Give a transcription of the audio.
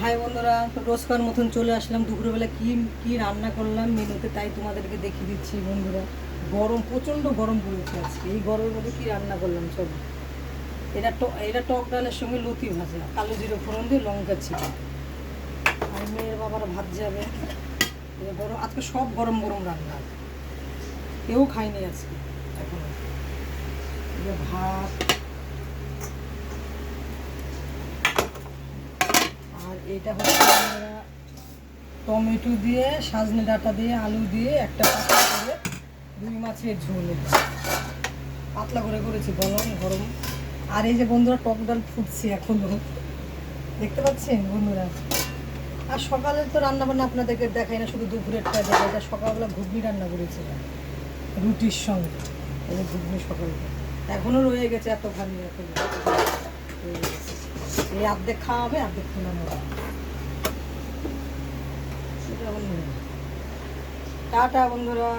High বন্ধুরা, তো রোজকার মতন চলে আসলাম। দুপুরবেলা কি কি রান্না করলাম মেনুতে তাই তোমাদেরকে দেখিয়ে দিচ্ছি বন্ধুরা। গরম, প্রচণ্ড গরম পড়েছে আজকে। এই গরমের মধ্যে কি রান্না করলাম সব। এটা টক ডালের সঙ্গে লতি ভাজা, কালো জিরে ফোড়ন দিয়ে লঙ্কা ছিল। আর মেয়ের বাবার ভাত যাবে। এটা গরম, আজকে সব গরম গরম রান্না, কেউ খায়নি আজকে এখন। ভাত, আর এটা হচ্ছে আমরা টমেটো দিয়ে, সজনে ডাঁটা দিয়ে, আলু দিয়ে একটা পাতলা করে রুই মাছের ঝোল, পাতলা করে করেছি, গরম গরম। আর এই যে বন্ধুরা টক ডাল ফুটছে এখনো, দেখতে পাচ্ছেন বন্ধুরা। আর সকালে তো রান্না বান্না আপনাদেরকে দেখাই না, শুধু দুপুরেরটা দেখাই। এটা সকালবেলা ঘুগনি রান্না করেছিলাম রুটির সঙ্গে। এই যে ঘুগনি সকালে এখনও রয়ে গেছে, এতখানি এখন এই অর্ধেক খাওয়া হবে, অর্ধেক ফোলানো হবে। টাটা বন্ধুরা।